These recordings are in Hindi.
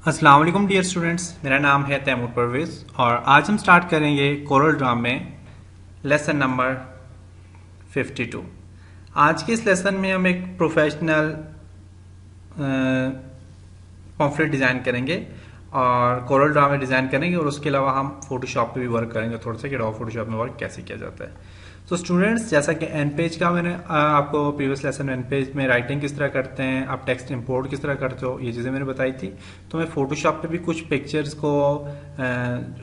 अस्सलाम वालेकुम डियर स्टूडेंट्स, मेरा नाम है तैमूर परवेज़ और आज हम स्टार्ट करेंगे कोरल ड्रा में लेसन नंबर 52। आज के इस लेसन में हम एक प्रोफेशनल पॉम्फलेट डिज़ाइन करेंगे और कोरल ड्रा में डिज़ाइन करेंगे और उसके अलावा हम फोटोशॉप पे भी वर्क करेंगे थोड़ा सा कि ड्रा फोटोशॉप में वर्क कैसे किया जाता है। तो स्टूडेंट्स, जैसा कि एंड पेज का मैंने आपको प्रीवियस लेसन में एंड पेज में राइटिंग किस तरह करते हैं, आप टेक्स्ट इंपोर्ट किस तरह करते हो, ये चीज़ें मैंने बताई थी। तो मैं फोटोशॉप पे भी कुछ पिक्चर्स को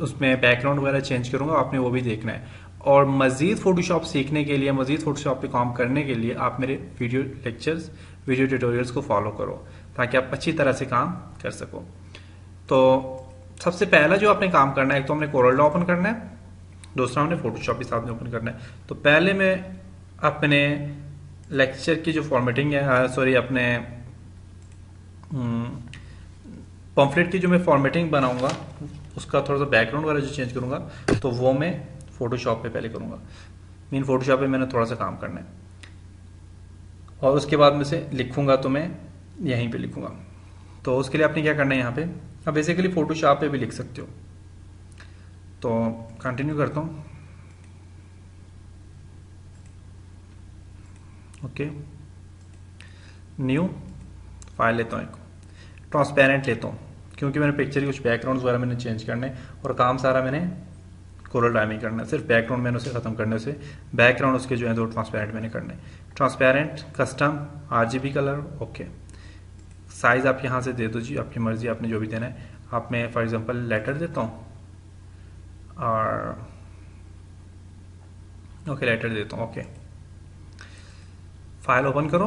उसमें बैकग्राउंड वगैरह चेंज करूंगा, आपने वो भी देखना है। और मज़ीद फोटोशॉप सीखने के लिए, मज़ीद फोटोशॉप पे काम करने के लिए आप मेरे वीडियो लेक्चर्स, वीडियो ट्यूटोरियल्स को फॉलो करो ताकि आप अच्छी तरह से काम कर सको। तो सबसे पहला जो आपने काम करना है, एक तो हमने कोरल ड्रा ओपन करना है, दूसरा हमने फोटोशॉप भी साथ में ओपन करना है। तो पहले मैं अपने लेक्चर की जो फॉर्मेटिंग है, सॉरी अपने पॉम्फलेट की जो मैं फॉर्मेटिंग बनाऊंगा उसका थोड़ा सा बैकग्राउंड वगैरह जो चेंज करूंगा तो वो मैं फोटोशॉप पे पहले करूंगा। मीन फोटोशॉप पे मैंने थोड़ा सा काम करना है और उसके बाद में से लिखूंगा तो मैं यहीं पे लिखूंगा। तो उसके लिए आपने क्या करना है, यहाँ पे आप बेसिकली फोटोशॉप पे भी लिख सकते हो। तो कंटिन्यू करता हूँ। ओके, न्यू फाइल लेता हूँ, एक ट्रांसपेरेंट लेता हूँ क्योंकि मैंने पिक्चर की कुछ बैकग्राउंड वगैरह मैंने चेंज करने और काम सारा मैंने कोरल ड्रा में करना है। सिर्फ बैकग्राउंड मैंने उसे खत्म करने से बैकग्राउंड उसके जो है दो ट्रांसपेरेंट मैंने करने। Transparent custom RGB colour. Okay, size आप यहाँ से दे दो जी, आपकी मर्जी, आपने जो भी देना है। आप मैं फॉर एग्जांपल लेटर देता हूँ और ओके लेटर देता हूँ। ओके, फाइल ओपन करो।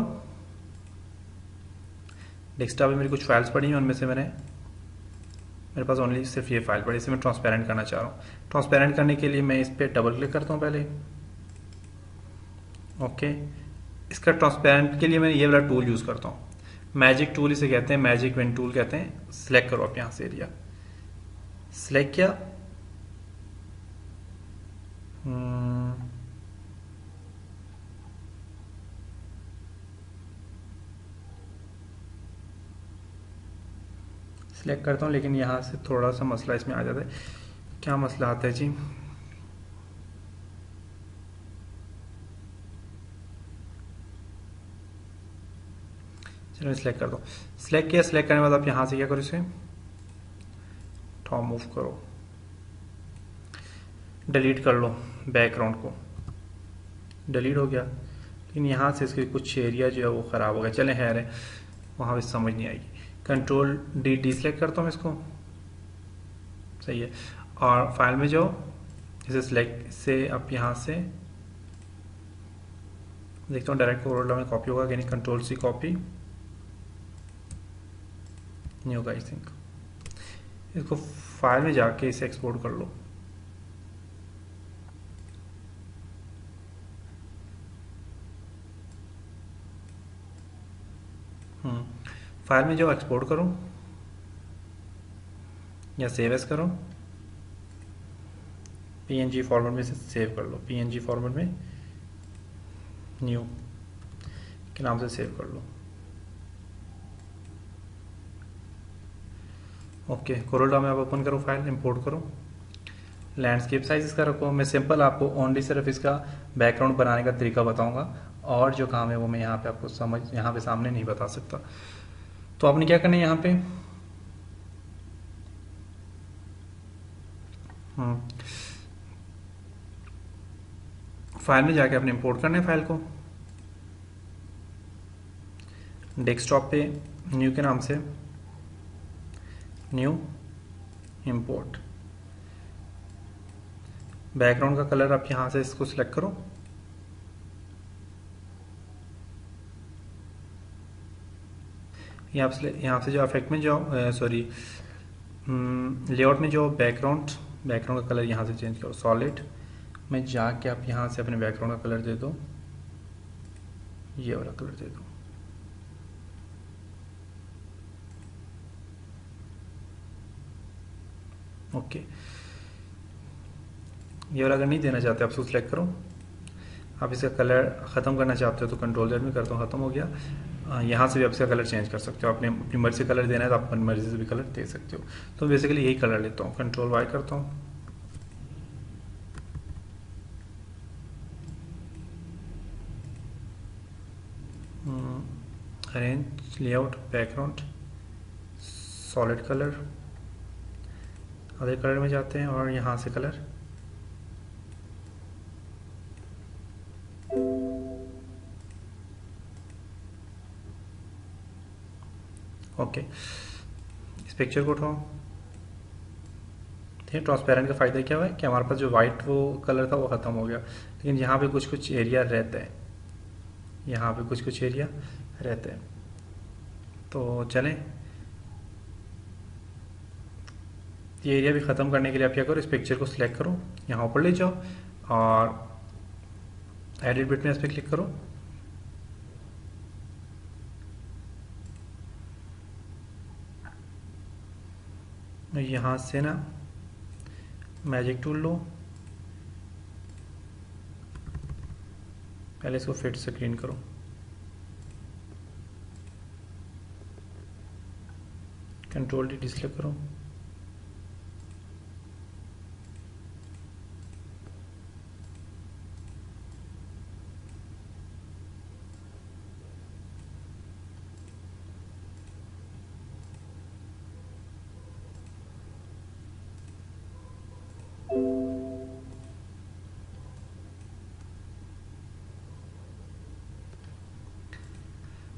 डेस्कटॉप में मेरी कुछ फाइल्स पड़ी हैं, उनमें से मेरे पास ओनली सिर्फ ये फाइल पड़ी, इसे मैं ट्रांसपेरेंट करना चाह रहा हूँ। ट्रांसपेरेंट करने के लिए मैं इस पर डबल क्लिक करता हूँ पहले। ओके, इसका ट्रांसपेरेंट के लिए मैं ये वाला टूल यूज़ करता हूँ, मैजिक टूल इसे कहते हैं, मैजिक पेन टूल कहते हैं। सिलेक्ट करो आप यहाँ से एरिया, सिलेक्ट किया। सिलेक्ट करता हूँ लेकिन यहाँ से थोड़ा सा मसला इसमें आ जाता है। क्या मसला आता है जी? चलो सिलेक्ट कर दो। सिलेक्ट किया, सिलेक्ट करने के बाद आप यहाँ से क्या करो, इसे टॉप मूव करो, डिलीट कर लो बैकग्राउंड को। डिलीट हो गया लेकिन यहाँ से इसके कुछ एरिया जो है वो ख़राब हो गया। चले खैर है, वहाँ पे समझ नहीं आएगी। कंट्रोल डी सिलेक्ट करता हूँ इसको, सही है। और फाइल में जाओ, इसे सिलेक्ट से आप यहाँ से देखता हूँ डायरेक्ट कोरल ड्रा में कॉपी होगा कि नहीं। कंट्रोल C कॉपी, नहीं होगा आई थिंक। इसको फाइल में जाके इसे एक्सपोर्ट कर लो। फाइल में जाओ, एक्सपोर्ट करो या सेव एस करो। PNG फॉर्मेट में से सेव कर लो, PNG फॉर्मेट में न्यू के नाम से सेव कर लो। ओके, कोरल ड्रा में आप ओपन करो, फाइल इंपोर्ट करो। लैंडस्केप साइज इसका रखो। मैं सिंपल आपको ओनली सिर्फ इसका बैकग्राउंड बनाने का तरीका बताऊंगा और जो काम है वो मैं यहाँ पे आपको यहाँ पे सामने नहीं बता सकता। तो आपने क्या करना है, यहाँ पे फाइल में जाके आपने इंपोर्ट करना है फाइल को। डेस्कटॉप पे न्यू के नाम से न्यू इंपोर्ट। बैकग्राउंड का कलर आप यहाँ से इसको सिलेक्ट करो। यहाँ से जो इफेक्ट में जाओ, सॉरी लेआउट में जो बैकग्राउंड का कलर यहाँ से चेंज करो। सॉलिड में जाके आप यहाँ से अपने बैकग्राउंड का कलर दे दो, ये वाला कलर दे दो। ओके, ये वाला अगर नहीं देना चाहते आप इसको सिलेक्ट करो। आप इसका कलर ख़त्म करना चाहते हो तो कंट्रोल Z में करता हूँ, ख़त्म हो गया। यहाँ से भी आप इसका कलर चेंज कर सकते हो। आपने अपनी मर्जी से कलर देना है तो आप अपनी मर्जी से भी कलर दे सकते हो। तो बेसिकली यही कलर लेता हूँ, कंट्रोल वाई करता हूँ। Arrange, layout, background, solid colour, other colour में जाते हैं और यहाँ से कलर, ओके। इस पिक्चर को उठाओ। ठीक है, ट्रांसपेरेंट का फ़ायदा क्या हुआ है कि हमारे पास जो वाइट वो कलर था वो ख़त्म हो गया, लेकिन यहाँ पे कुछ कुछ एरिया रहता है, यहाँ पे कुछ कुछ एरिया रहते हैं। तो चलें, ये एरिया भी ख़त्म करने के लिए आप क्या करो, इस पिक्चर को सिलेक्ट करो, यहाँ ऊपर ले जाओ और एडिट बिट में इस पर क्लिक करो। यहाँ से ना मैजिक टूल लो, पहले इसको फिट स्क्रीन करो, कंट्रोल डी डिस्प्ले करो,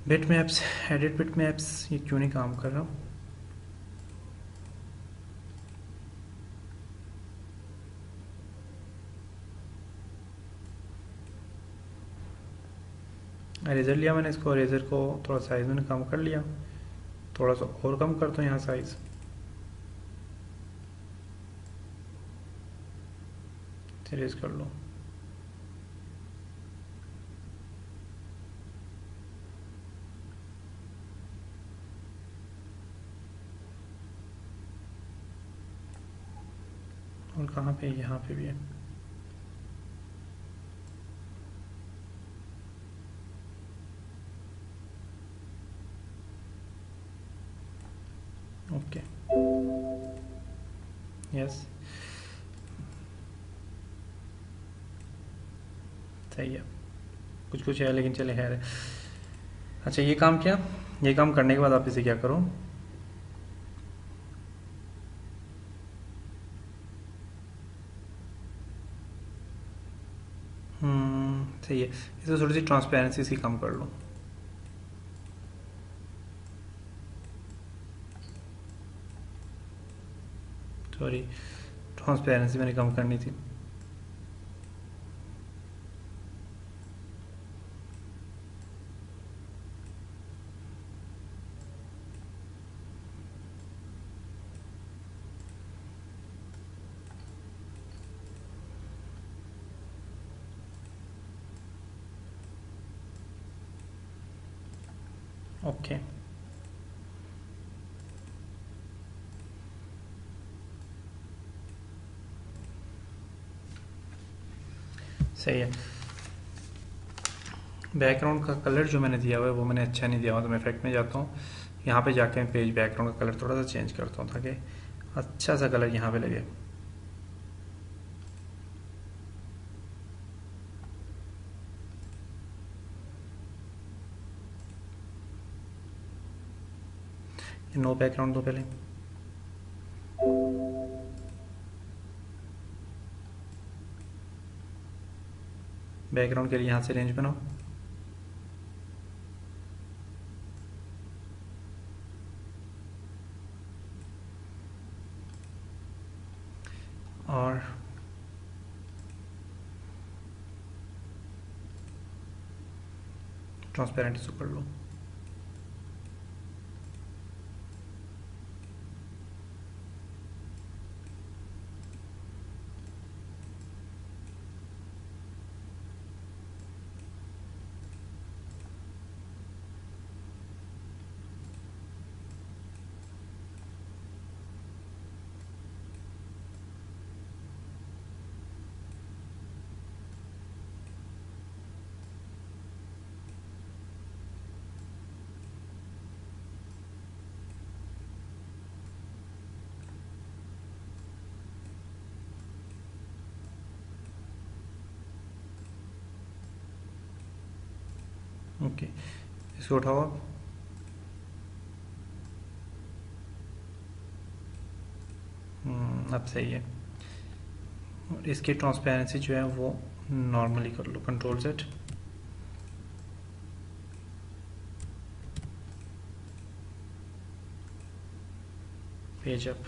bit maps, edit bit maps, ये क्यों नहीं काम कर रहा? इरेजर लिया मैंने, इसको इरेजर को थोड़ा साइज मैंने कम कर लिया, थोड़ा सा और कम करता हूँ यहाँ साइज, इरेज कर लो। और कहाँ पे? यहाँ पे भी है। ओके, यस, सही है, कुछ कुछ है लेकिन चले खैर है। अच्छा, ये काम किया, ये काम करने के बाद आप इसे क्या करो, सही है, इसमें थोड़ी सी ट्रांसपेरेंसी सी कम कर लो। सॉरी, ट्रांसपेरेंसी मैंने कम करनी थी। ओके, सही है। बैकग्राउंड का कलर जो मैंने दिया हुआ है वो मैंने अच्छा नहीं दिया हुआ, तो मैं इफेक्ट में जाता हूँ, यहाँ पे जाके मैं पेज बैकग्राउंड का कलर थोड़ा सा चेंज करता हूँ ताकि अच्छा सा कलर यहाँ पे लगे। नो बैकग्राउंड दो पहले, बैकग्राउंड के लिए यहाँ से रेंज बनाओ, और ट्रांसपेरेंट इसको कर लो। ओके, इसको उठाओ आप। अब सही है। और इसकी ट्रांसपेरेंसी जो है वो नॉर्मली कर लो, कंट्रोल सेट, पेज अप।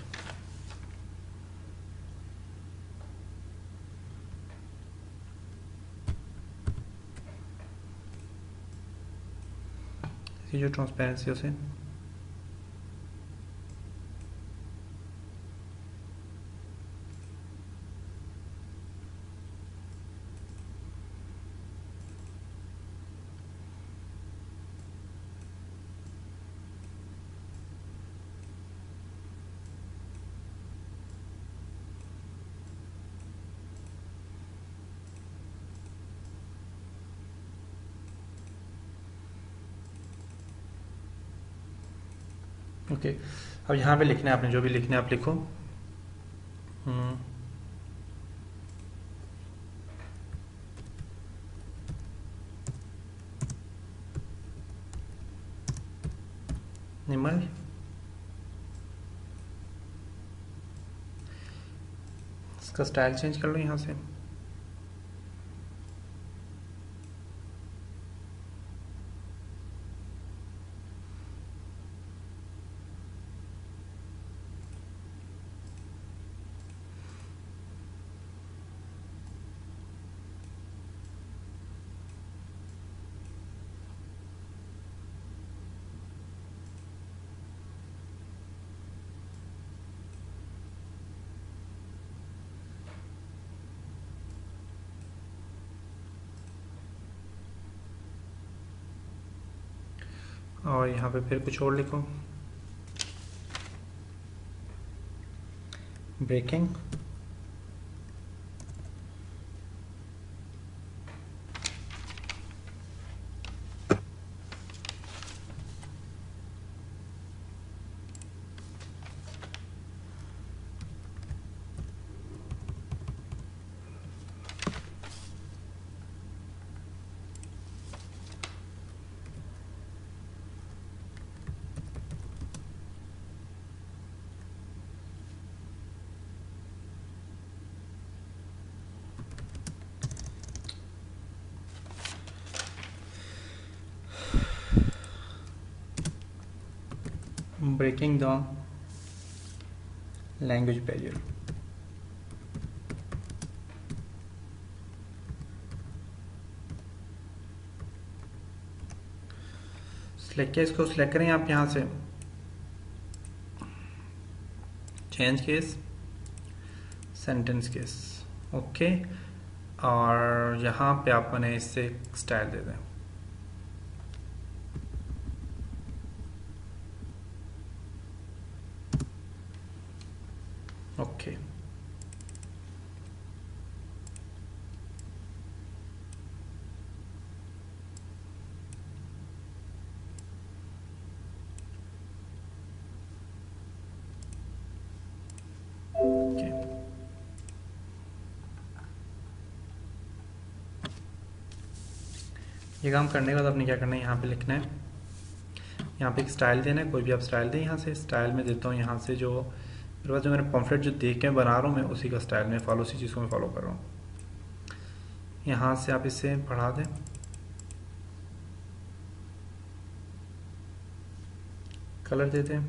इसकी जो ट्रांसपेरेंसी है उसे ओके। अब यहाँ पे लिखना है, आपने जो भी लिखना है आप लिखो। निमल, इसका स्टाइल चेंज कर लो यहाँ से। और यहाँ पे फिर कुछ और लिखो, breaking. breaking the language barrier। Select किया, इसको सिलेक्ट करें आप यहाँ से, change case, sentence case, okay. और यहाँ पे आप मैंने इससे स्टाइल दे दें, ओके। ये काम करने के बाद आपने क्या करना है, यहाँ पे लिखना है, यहाँ पे एक स्टाइल देना है, कोई भी आप स्टाइल दें। यहाँ से स्टाइल में देता हूँ, यहाँ से जो मेरे पास जो मैंने पम्फलेट जो देख के बना रहा हूँ मैं, उसी का स्टाइल में फॉलो, उसी चीज़ को मैं फॉलो कर रहा हूँ। यहाँ से आप इसे बढ़ा दें, कलर दे दें,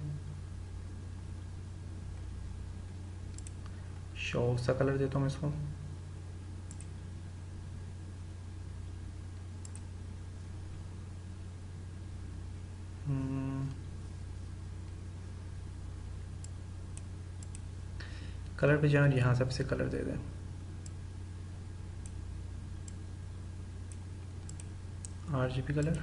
शो सा कलर देता हूँ मैं इसको, कलर पे जाएं, यहाँ से आपसे कलर दे दें, RGB कलर।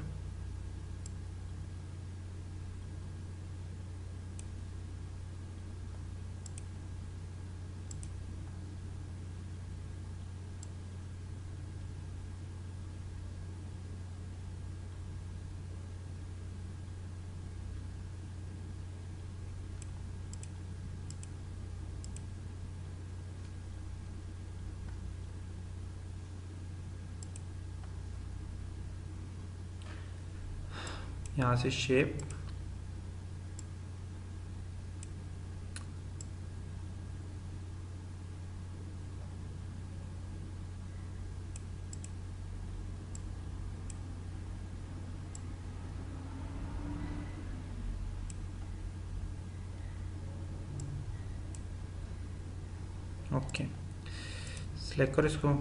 यहाँ से शेप, ओके सिलेक्ट करो इसको,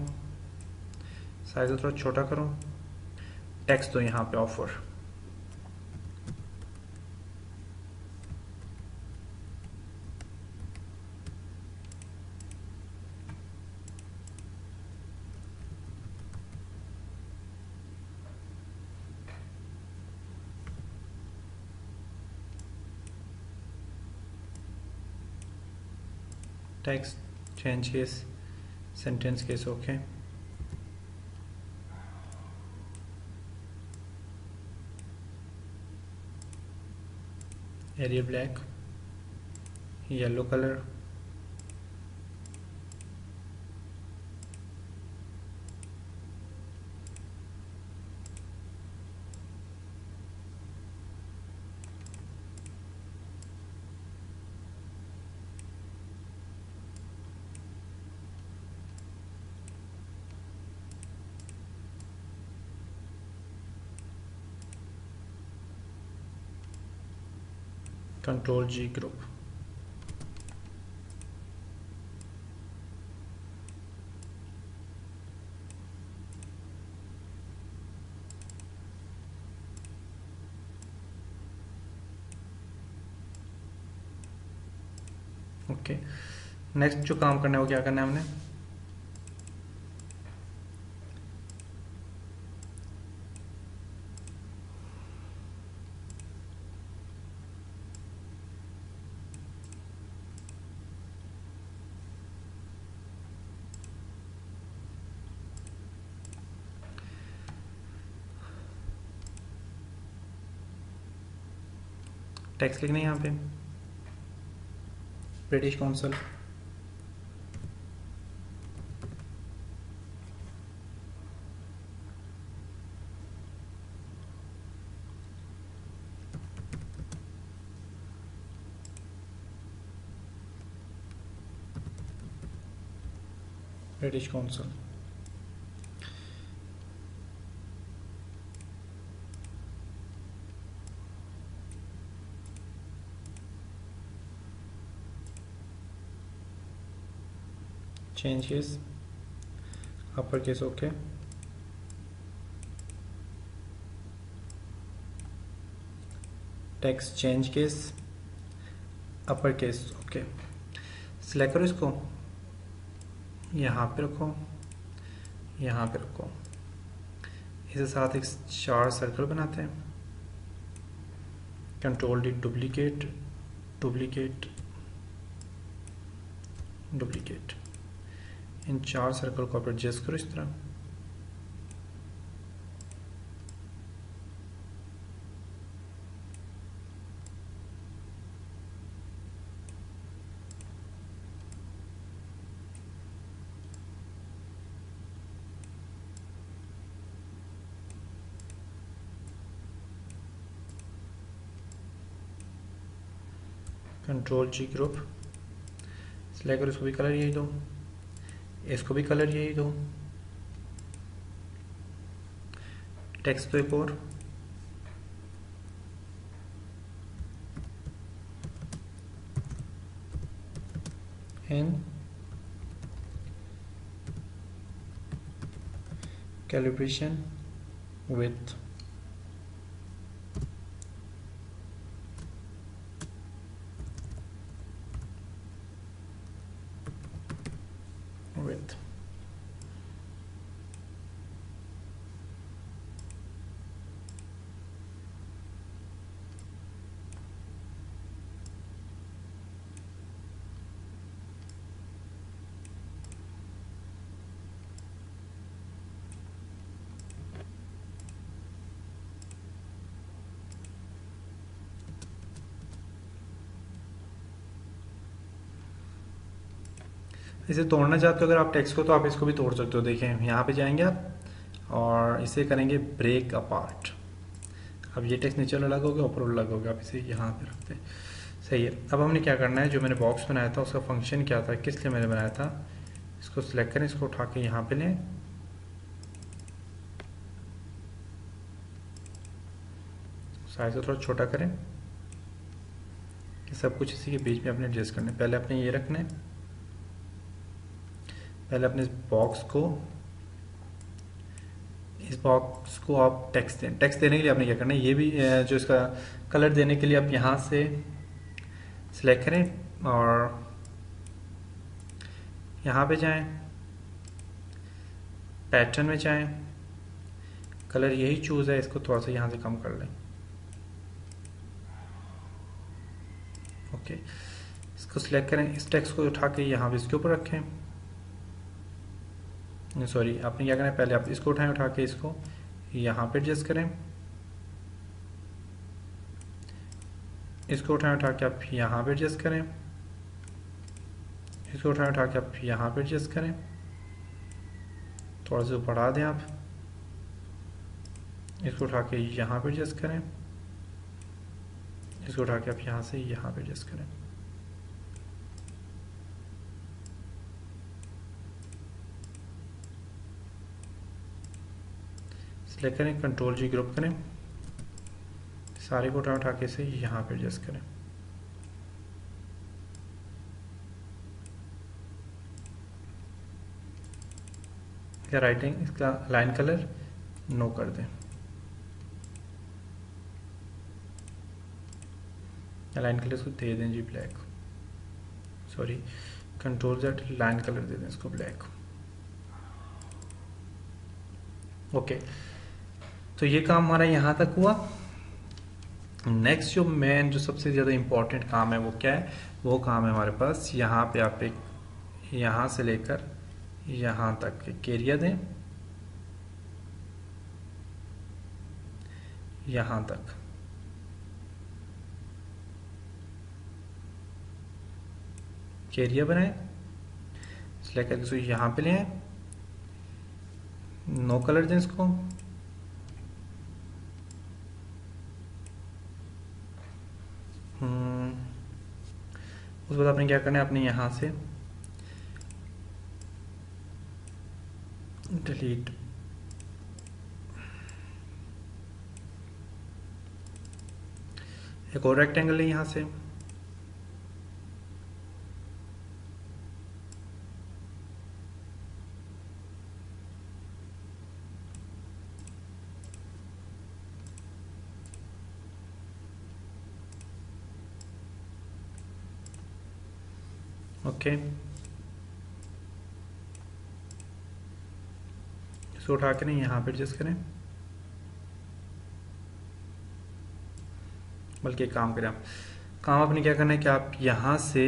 साइज को थोड़ा छोटा करो, टेक्स्ट दो यहाँ पे offer, text change case, sentence case, okay Arial black, yellow colour, control G group, okay next जो काम करना है वो क्या करना है हमने, टेक्स्ट लिखना है यहाँ पे British council, British council, change case upper case, okay text change case upper case, okay select करो इसको, यहाँ पे रखो, यहाँ पे रखो, इसके साथ एक चार सर्कल बनाते हैं, control D duplicate, duplicate, duplicate, इन चार सर्कल को आप एडजस्ट करो इस तरह, कंट्रोल जी ग्रुप सिलेक्ट करो, इसको भी कलर यही दो, इसको भी कलर यही दो, टेक्स्ट तो एक और, एंड कैलिब्रेशन विथ विथ इसे तोड़ना चाहते हो अगर आप टेक्स्ट को, तो आप इसको भी तोड़ सकते हो। देखें यहाँ पे जाएंगे आप और इसे करेंगे ब्रेक अपार्ट। अब ये टेक्स्ट नीचे अलग हो गया, ऊपर अलग हो गया, आप इसे यहाँ पे रखते हैं। सही है। अब हमने क्या करना है, जो मैंने बॉक्स बनाया था उसका फंक्शन क्या था, किस लिए मैंने बनाया था, इसको सिलेक्ट करें, इसको उठा के यहाँ पे लें, साइज को थोड़ा छोटा करें, ये सब कुछ इसी के बीच में अपने एडजस्ट करना है। पहले अपने ये रखना है, पहले अपने इस बॉक्स को आप टेक्स्ट दें। टेक्स्ट देने के लिए आपने क्या करना है, ये भी जो इसका कलर देने के लिए आप यहाँ से सिलेक्ट करें और यहाँ पे जाएं, पैटर्न में जाएं, कलर यही चूज है, इसको थोड़ा सा यहाँ से कम कर लें। ओके, इसको सिलेक्ट करें, इस टेक्स्ट को उठा के यहाँ पे इसके ऊपर रखें। सॉरी, आपने क्या करना है, पहले आप इसको उठाएं, उठा के इसको यहाँ पे एडजस्ट करें, इसको उठाएं, उठा के आप यहाँ पे एडजस्ट करें, इसको उठाएं, उठा के आप यहाँ पे एडजस्ट करें, थोड़ा सा बढ़ा दें आप, इसको उठा के यहाँ पे एडजस्ट करें, इसको उठा के आप यहाँ से यहाँ पे एडजस्ट करें। सिलेक्ट करें, कंट्रोल जी ग्रुप करें, सारे को उठा के इसे यहाँ पे एडजस्ट करें। या राइटिंग इसका लाइन कलर नो कर दें, या लाइन कलर इसको दे दें जी black, sorry control Z, line colour दे दें इसको ब्लैक। ओके, तो ये काम हमारा यहाँ तक हुआ। नेक्स्ट जो मेन, जो सबसे ज़्यादा इम्पोर्टेंट काम है वो क्या है, वो काम है हमारे पास, यहाँ पे आप एक यहाँ से लेकर यहाँ तक एक एरिया दें, यहाँ तक एरिया बनाए, सिलेक्ट करके इसको यहाँ पे ले आए, नो कलर दें इसको, उसके बाद आपने क्या करना है, आपने यहाँ से डिलीट, एक और रेक्टेंगल है यहाँ से, ओके, इसको उठा के नहीं यहाँ पे एडजस्ट करें, बल्कि एक काम करें, आप काम आपने क्या करना है कि आप यहाँ से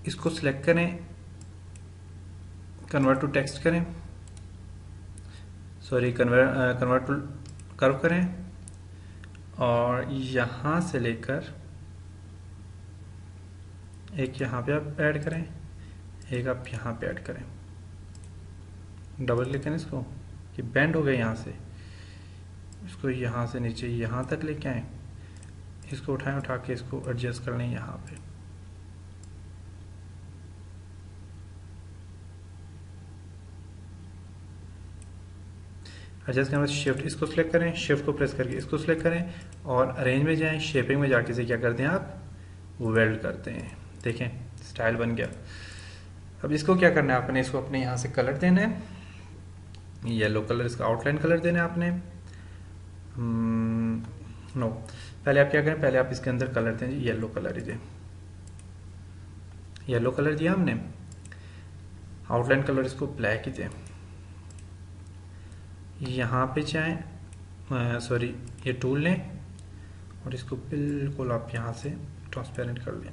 इसको सिलेक्ट करें, कन्वर्ट टू टेक्स्ट करें, सॉरी कन्वर्ट टू कर्व करें, और यहाँ से लेकर एक यहाँ पे आप ऐड करें, एक आप यहाँ पे ऐड करें, डबल क्लिक करें इसको कि बेंड हो गया यहाँ से, इसको यहाँ से नीचे यहाँ तक लेके आए, इसको उठाएं, उठा के इसको एडजस्ट कर लें यहाँ पे, एडजस्ट करने के बाद शिफ्ट इसको सिलेक्ट करें, शिफ्ट को प्रेस करके इसको सिलेक्ट करें और अरेंज में जाएं, शेपिंग में जाके से क्या करते हैं आप वेल्ड करते हैं। देखें स्टाइल बन गया। अब इसको क्या करना है आपने, इसको अपने यहाँ से कलर देना है, येलो कलर, इसका आउटलाइन कलर देना है आपने, नो पहले आप क्या करें, पहले आप इसके अंदर कलर दें, येलो कलर ही दें, येलो कलर दिया हमने, आउटलाइन कलर इसको ब्लैक ही दें, यहाँ पे जाएं, सॉरी ये टूल लें और इसको बिल्कुल आप यहाँ से ट्रांसपेरेंट कर लें,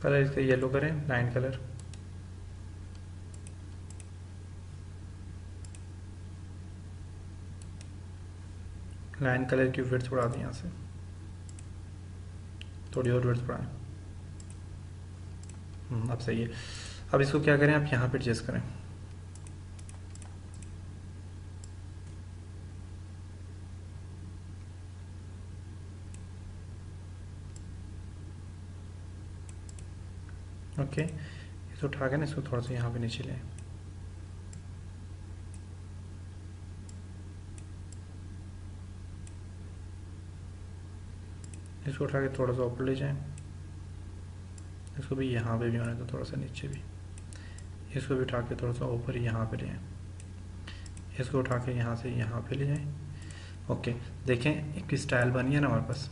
कलर इसका येलो करें, लाइन कलर। लाइन कलर की विड्थ बढ़ा दी यहाँ से, थोड़ी और विड्थ बढ़ाएं। अब सही है। अब इसको क्या करें, आप यहाँ पे एडजस्ट करें। ओके, इसको उठा के ना इसको थोड़ा सा यहाँ पे नीचे लें। इसको उठा के थोड़ा सा ऊपर ले जाएं। इसको भी यहाँ पे भी होने दो, थोड़ा सा नीचे भी। इसको भी उठा के थोड़ा सा ऊपर यहाँ पे ले आएं। इसको उठा के यहाँ से यहाँ पे ले जाएं। ओके, देखें एक स्टाइल बनी है ना हमारे पास।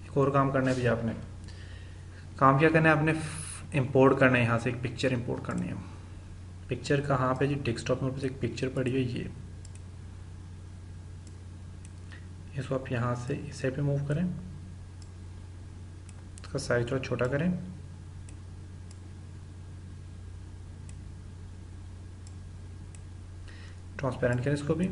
एक और काम करना है भी आपने। काम क्या करना है आपने, इंपोर्ट करना है यहाँ से, एक पिक्चर इंपोर्ट करनी है। पिक्चर कहाँ पे जी, डेस्कटॉप में एक पिक्चर पड़ी हुई है ये। इसको आप यहाँ से इस साइड पे मूव करें, इसका साइज थोड़ा छोटा करें। ट्रांसपेरेंट करें इसको भी।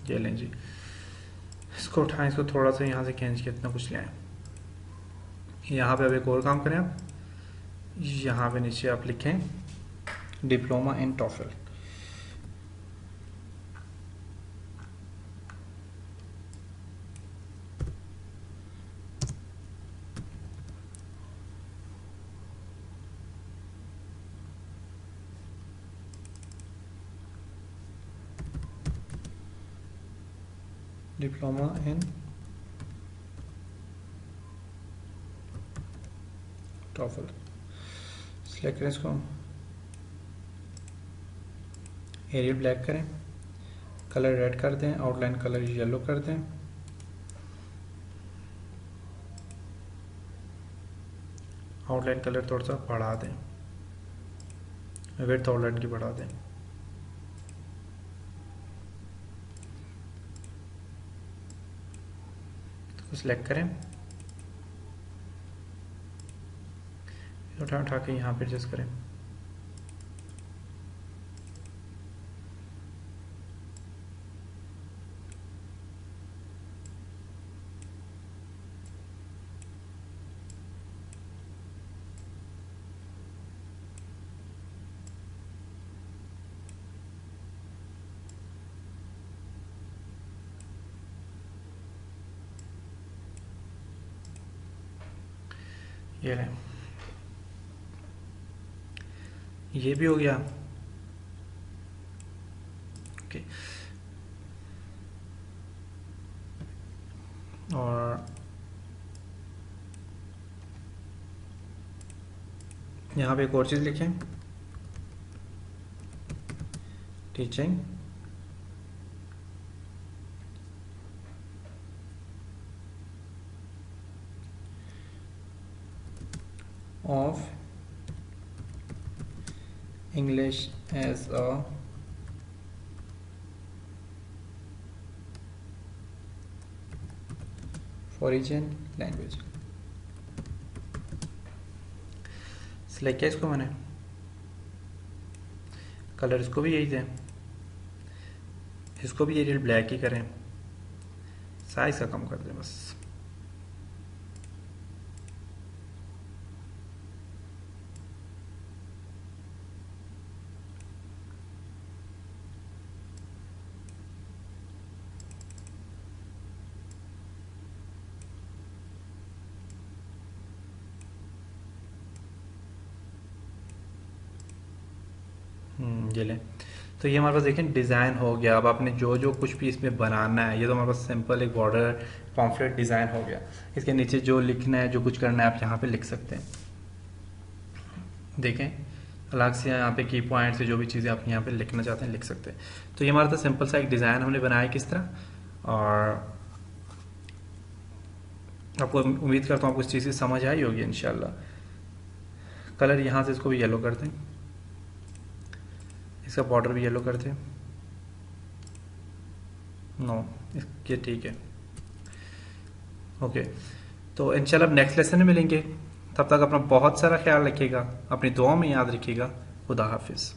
ये लें जी, इसको उठाएं, इसको थोड़ा सा यहाँ से खींच के इतना कुछ ले आएं। यहाँ पे अब एक और काम करें आप, यहाँ पे नीचे आप लिखें diploma in TOEFL. Diploma in TOEFL select करें, इसको एरियल ब्लैक करें, कलर रेड कर दें, आउटलाइन कलर येलो कर दें। आउटलाइन कलर थोड़ा सा बढ़ा दें, विड्थ आउटलाइन की बढ़ा दें। तो सिलेक्ट करें, उठा उठा के यहाँ पे एडजस्ट करें। ये लें, ये भी हो गया। ओके, और यहाँ पे एक और चीज़ लिखें, teaching of English as a foreign language। Select किया इसको मैंने, कलर इसको भी यही दें, इसको भी एरियल ब्लैक ही करें, साइज का कम कर दें बस। ये लें, तो ये हमारे पास देखें डिज़ाइन हो गया। अब आपने जो जो कुछ भी इसमें बनाना है, ये तो हमारे पास सिंपल एक बॉर्डर पॉम्फलेट डिज़ाइन हो गया। इसके नीचे जो लिखना है, जो कुछ करना है, आप यहाँ पे लिख सकते हैं। देखें अलग से यहाँ पे की पॉइंट से जो भी चीज़ें आप यहाँ पे लिखना चाहते हैं लिख सकते हैं। तो ये हमारा था सिंपल सा एक डिज़ाइन हमने बनाया किस तरह, और आपको उम्मीद करता हूँ आपको इस चीज़ की समझ आई होगी इंशाल्लाह। कलर यहाँ से इसको भी येलो कर दें, इसका बॉर्डर भी येलो कर दें। नो, ये ठीक है। ओके, तो इंशाल्लाह नेक्स्ट लेसन में मिलेंगे। तब तक अपना बहुत सारा ख्याल रखिएगा, अपनी दुआओं में याद रखिएगा। खुदा हाफिज़।